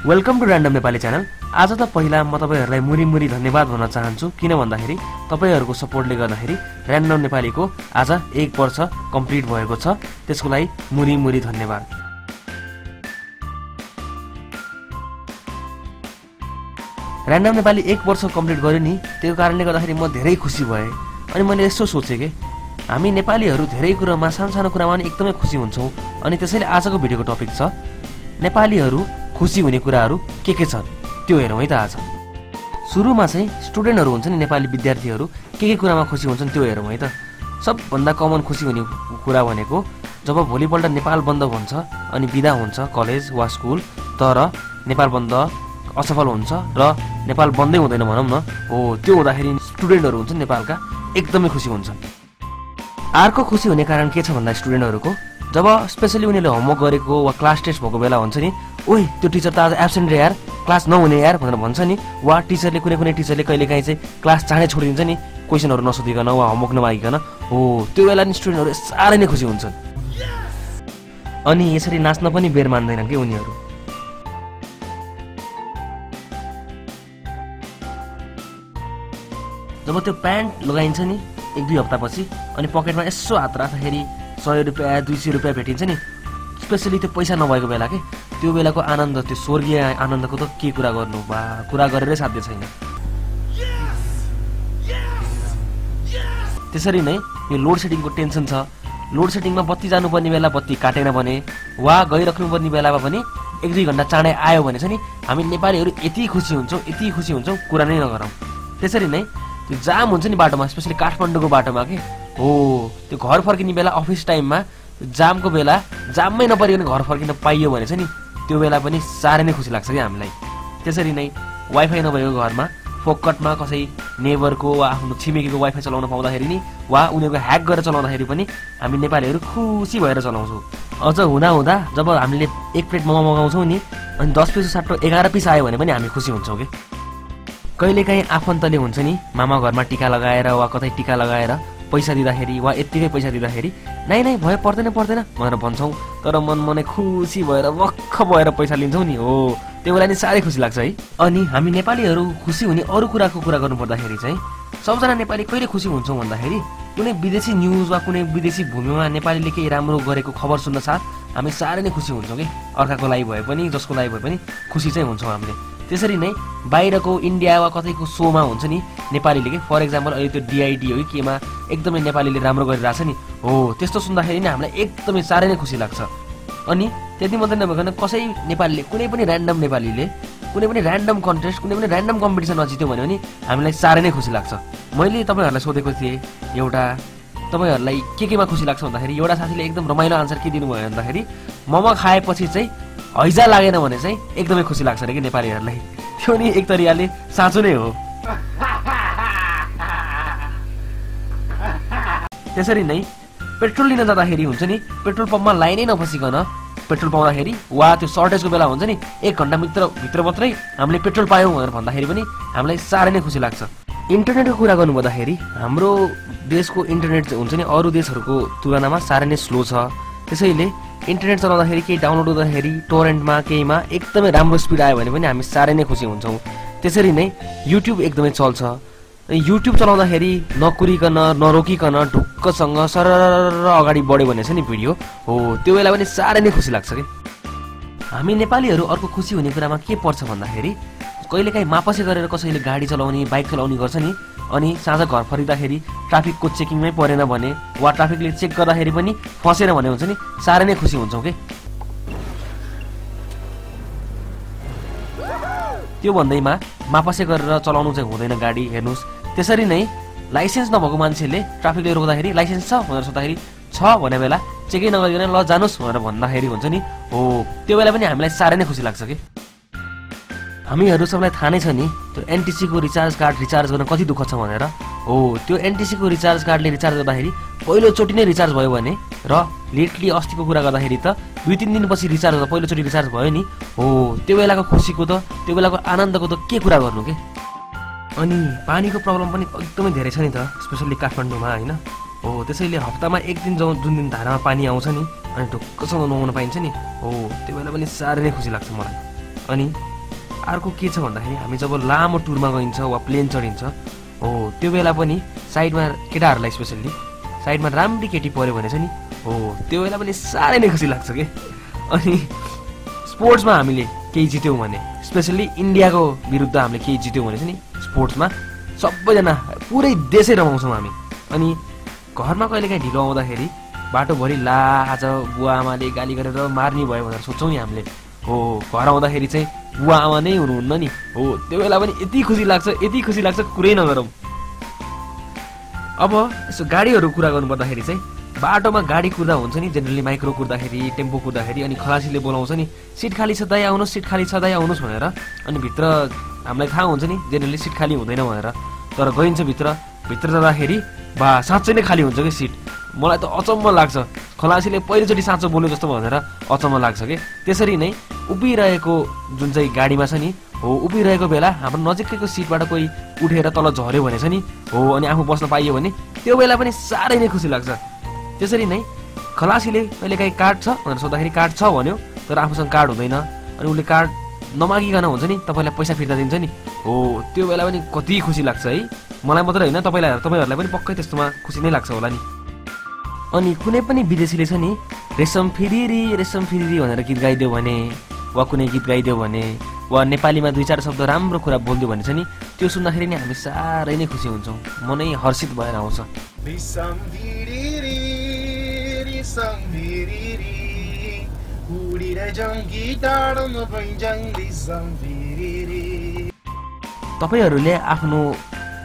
Welcome to random Nepali channel. आज त पहिला म तपाईहरुलाई मुरी धन्यवाद भन्न चाहन्छु, किन भन्दाखेरि तपाईहरुको सपोर्टले गर्दाखेरि र्यान्डम नेपालीको आज 1 वर्ष कम्प्लिट भएको छ। त्यसको लागि मुरी धन्यवाद। र्यान्डम नेपाली 1 वर्ष कम्प्लिट गर्यो नि, त्यो कारणले गर्दाखेरि म धेरै खुसी भए। अनि मैले यसो सोचे के हामी नेपालीहरु धेरै कुरामा सानो कुरामा पनि एकदमै खुसी हुन्छौं। अनि त्यसैले आजको भिडियोको टपिक छ नेपालीहरु खुसी हुने कुराहरु के छन् त्यो हेरौँ है त। आज सुरुमा चाहिँ स्टुडेन्टहरु हुन्छ नि, नेपाली विद्यार्थीहरु के कुरामा खुसी हुन्छन् त्यो हेरौँ है त। सबभन्दा कमन खुसी हुने कुरा भनेको जब भोलिपल्ट नेपाल बन्द हुन्छ अनि बिदा हुन्छ कलेज वा स्कुल, तर नेपाल बन्द असफल हुन्छ र नेपाल बन्दै हुँदैन भनौं न, हो त्यो हुँदाखेरि स्टुडेन्टहरु हुन्छ नेपालका एकदमै खुसी हुन्छन्। अर्को खुसी हुने कारण के छ भन्दा स्टुडेन्टहरुको जब स्पेशली उनीहरुले होमवर्क गरेको वा क्लास टेस्ट भएको बेला हुन्छ नि, ओइ त्यो टिचर त आज एब्सेन्ट रे यार, क्लास नहुने यार भनेर भन्छ नि, वा टिचरले कुनै टिचरले कहिलेकाहीँ चाहिँ क्लास चाँडै छोडिदिन्छ नि क्वेशनहरु नसोधिकन वा होमवर्क नमागिकन, हो त्यो बेला नि स्टुडेन्टहरु सारै नै खुसी हुन्छन्। अनि यसरी नाच्न पनि बेर मान्दैनन् के उनीहरु। जब त्यो प्यान्ट लगाइन्छ नि 1-2 हप्तापछि अनि पकेटमा यसो हात राख्दाखेरि 100 रुपैयाँ 200 रुपैयाँ भेटिन्छ नि, स्पेशली त्यो पैसा नभएको बेला के, त्यो बेलाको आनन्द, त्यो स्वर्गीय आनन्दको त के कुरा गर्नु, बा कुरा गरेरै साध्य छैन। त्यसरी नै यो लोड सेडिङको टेन्सन छ। लोड सेडिङमा बत्ती जानुपर्ने बेला बत्ती काटेन भने वा गइराख्नुपर्ने बेलामा पनि 1-2 घण्टा चाँडै आयो भने चाहिँ नि हामी नेपालीहरु यति खुसी हुन्छौं कुरा नै नगरौँ। त्यसरी नै त्यो जाम हुन्छ नि बाटोमा, स्पेशली काठमाडौँको बाटोमा के, हो त्यो घर फर्किने बेला अफिस टाइममा जामको बेला जाममै नपरिकन घर फर्किन पाइयो भने चाहिँ नि त्यो बेला पनि सारै नै खुसी लाग्छ क्या हामीलाई। त्यसरी नै वाइफाई नभएको घरमा फोकटमा कसै नेबरको वा आफ्नो छिमेकीको वाइफाई चलाउन पाउँदाखेरि नि वा उनीहरुको ह्याक गरेर चलाउँदाखेरि पनि हामी नेपालीहरु खुसी भएर चलाउँछौं। अझ हुँदा जब हामीले 1 प्लेट मोमो मगाउँछौं नि अनि 10 पिस सट्टो 11 पिस आयो भने पनि हामी खुसी हुन्छौं के। कहिलेकाहीँ आफन्तले हुन्छ नि मामा घरमा टिका लगाएर वा कतै टिका लगाएर पैसा दिँदाखेरि वा यतिकै पैसा दिँदाखेरि नै भए पर्दैन भनेर भन्छौं, तर मनमनै खुसी भएर वक्ख भएर पैसा लिन्छौं नि, हो त्यो बेला नि सारै खुसी लाग्छ है। अनि हामी नेपालीहरु खुसी हुने अरु कुराको कुरा गर्नु पर्दाखेरि चाहिँ सबजना नेपाली कहिले खुसी हुन्छौं भन्दाखेरि कुनै विदेशी न्यूज वा कुनै विदेशी भूमिमा नेपालीले केही राम्रो गरेको खबर सुन्न साथ हामी सारै नै खुसी हुन्छौं के। अर्काको लागि भए पनि जसको लागि भए पनि खुसी चाहिँ हुन्छौं हामीले। त्यसरी नै बाहिरको इन्डिया वा कतैको शोमा हुन्छ नि नेपालीले के, फर एक्जाम्पल अहिले त्यो डिआइडी हो कि केमा एकदमै नेपालीले राम्रो गरिरहेछ नि, हो त्यस्तो सुन्दाखेरि नि हामीलाई एकदमै सारै नै खुसी लाग्छ। अनि त्यति मात्रै नभइकन कसै नेपालीले कुनै पनि र्यान्डम नेपालीले कुनै पनि र्यान्डम कन्टेस्ट कुनै पनि र्यान्डम कम्पिटिसनमा जित्यो भने पनि हामीलाई सारै नै खुसी लाग्छ। मैले तपाईहरुलाई सोधेको थिएँ एउटा तपाईहरुलाई केमा खुसी लाग्छ भन्दाखेरि एउटा साथीले एकदम रमाइलो आन्सर के दिनुभयो भन्दाखेरि मोमो खाएपछि चाहिँ हैजा लागेन भने चाहिँ एकदमै खुसी लाग्छ रे के नेपालीहरुलाई। त्यो नि एक तरिकाले साँचो नै हो। त्यसरी नै पेट्रोल लिन जाँदाखेरि हुन्छ नि पेट्रोल पम्पमा लाइनै नफसिकन पेट्रोल पाउँदाखेरि वा त्यो सर्टेजको बेला हुन्छ नि 1 घण्टा भित्र मात्रै हामीले पेट्रोल पायौं भनेर भन्दाखेरि पनि हामीलाई सारै नै खुसी लाग्छ। इन्टरनेटको कुरा गर्नु पर्दाखेरि हाम्रो देशको इन्टरनेट हुन्छ नि अरु देशहरुको तुलनामा सारै नै स्लो छ। त्यसैले इन्टरनेट चलाउँदाखेरि केही डाउनलोड गर्दाखेरि टोरेन्टमा केहीमा एकदमै राम्रो स्पिड आयो भने पनि हामी सारै नै खुसी हुन्छौं। त्यसरी नै युट्युब एकदमै चल्छ। युट्युब चलाउँदाखेरि नकुरिकन नरोकिकन ढुक्कसँग सरर अगाडि बढ्यो भने चाहिँ नि भिडियो, हो त्यो बेला पनि सारै नै खुसी लाग्छ के। हामी नेपालीहरु अर्को खुसी हुने कुरामा के पर्छ भन्दाखेरि कहिलेकाहीँ मापसे गरेर कसैले गाडी चलाउने बाइक चलाउने गर्छ नि, अनि साँझ घर फर्किँदाखेरि ट्राफिकको चेकिङमै परेन भने वा ट्राफिकले चेक गर्दाखेरि पनि फसेन भने हुन्छ नि सारै नै खुसी हुन्छौं के। त्यो भन्दैमा मापसे गरेर चलाउनु चाहिँ हुँदैन गाडी, हेर्नुस्। त्यसरी नै लाइसेन्स नभएको मान्छेले ट्राफिकले रोक्दाखेरि लाइसेन्स छ भनेर सोध्दाखेरि छ भने बेला चेकै नगरिकन ल जानुस् भनेर भन्दाखेरि हुन्छ नि, हो त्यो बेला पनि हामीलाई सारै नै खुसी लाग्छ के। हामीहरु सबैलाई थाहा नै छ नि त्यो एनटीसी को रिचार्ज कार्ड रिचार्ज गर्न कति दुःख छ भनेर, हो त्यो एनटीसी को रिचार्ज कार्डले रिचार्ज गर्दाखेरि पहिलो चोटी नै रिचार्ज भयो भने र लेटली अस्तिको कुरा गर्दाखेरि त 2-3 दिनपछि रिचार्ज गर्दा पहिलो चोटी रिचार्ज भयो नि, हो त्यो बेलाको खुसीको त त्यो बेलाको आनन्दको त के कुरा गर्नु के। अनि पानीको प्रब्लम पनि एकदमै धेरै छ नि त, स्पेशली काठमाडौँमा हैन, हो त्यसैले हप्तामा 1 दिन जुन दिन धारामा पानी आउँछ नि अनि ढुक्कसँग नुहाउन पाइन्छ नि, हो त्यो बेला पनि सारै नै खुसी लाग्छ मलाई। अनि अर्को के छ भन्दाखेरि हामी जब लामो टुरमा गइन्छ वा प्लेन चढिन्छ हो त्यो बेला पनि साइडमा केटाहरूलाई स्पेसल्ली साइडमा राम्री केटी पर्यो भने चाहिँ नि हो त्यो बेला पनि साह्रै नै खुसी लाग्छ के। अनि स्पोर्ट्समा हामीले केही जित्यौँ भने स्पेसल्ली इन्डियाको विरुद्ध हामीले केही जित्यौँ भने चाहिँ नि स्पोर्ट्समा सबैजना पुरै देशै रमाउँछौँ हामी। अनि घरमा कहिलेकाहीँ ढिलो आउँदाखेरि बाटोभरि ला आज बुवा आमाले गाली गरेर मार्ने भयो भनेर सोच्छौँ नि हामीले हो घर आउँदाखेरि चाहिँ बुवा आमा नै हुनुहुन्न नि हो त्यो बेला पनि यति खुसी लाग्छ कुरै नगरौँ। अब यसो गाडीहरू कुरा गर्नुपर्दाखेरि चाहिँ बाटोमा गाडी कुर्दा हुन्छ नि जेनरली माइक्रो कुर्दाखेरि टेम्पो कुर्दाखेरि अनि खलासीले बोलाउँछ नि सिट खाली छ दाइ आउनुहोस् सिट खाली छ दाइ आउनुहोस् भनेर। अनि भित्र हामीलाई थाहा हुन्छ नि जेनरली सिट खाली हुँदैन भनेर तर गइन्छ भित्र जाँदाखेरि बा साँच्चै नै खाली हुन्छ कि सिट। मलाई त अचम्म लाग्छ खलासीले पहिलोचोटि साँचो बोल्यो जस्तो भनेर अचम्म लाग्छ कि। त्यसरी नै उभिरहेको जुन चाहिँ गाडीमा छ नि हो उभिरहेको बेला हाम्रो नजिकैको सिटबाट कोही उठेर तल झर्यो भने छ नि हो अनि आफू बस्न पाइयो भने त्यो बेला पनि साह्रै नै खुसी लाग्छ। त्यसरी नै खलासीले कहिलेकाहीँ कार्ड छ भनेर सोद्धाखेरि कार्ड छ भन्यो तर आफूसँग कार्ड हुँदैन अनि उसले कार्ड नमागिकन हुन्छ नि तपाईँलाई पैसा फिर्ता दिन्छ नि हो त्यो बेला पनि कति खुसी लाग्छ है। मलाई मात्रै होइन तपाईँहरूलाई पनि पक्कै त्यस्तोमा खुसी नै लाग्छ होला नि। अनि कुनै पनि विदेशीले छ नि रेशम फिरिरी भनेर गीत गाइदियो भने वा कुनै गीत गाइदियो भने वा नेपालीमा 2-4 शब्द राम्रो कुरा बोलिदियो भने चाहिँ नि त्यो सुन्दाखेरि नि हामी साह्रै नै खुसी हुन्छौँ मनै हर्षित भएर आउँछ। तपाईहरूले आफ्नो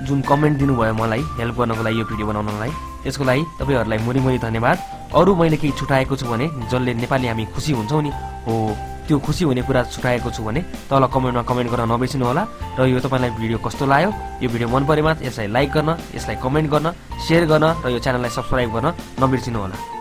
जुन कमेन्ट दिनुभयो मलाई हेल्प गर्नको लागि यो भिडियो बनाउनलाई त्यसको लागि तपाईहरूलाई मुरी धन्यवाद। अरू मैले केही छुटाएको छु भने जसले नेपाली हामी खुसी हुन्छौँ नि हो त्यो खुसी हुने कुरा छुटाएको छु भने तल कमेन्टमा कमेन्ट गर्न नबिर्सिनु होला। र यो तपाईँलाई भिडियो कस्तो लाग्यो यो भिडियो मन परेमा यसलाई लाइक गर्न यसलाई कमेन्ट गर्न सेयर गर्न र यो च्यानललाई सब्स्क्राइब गर्न नबिर्सिनु होला।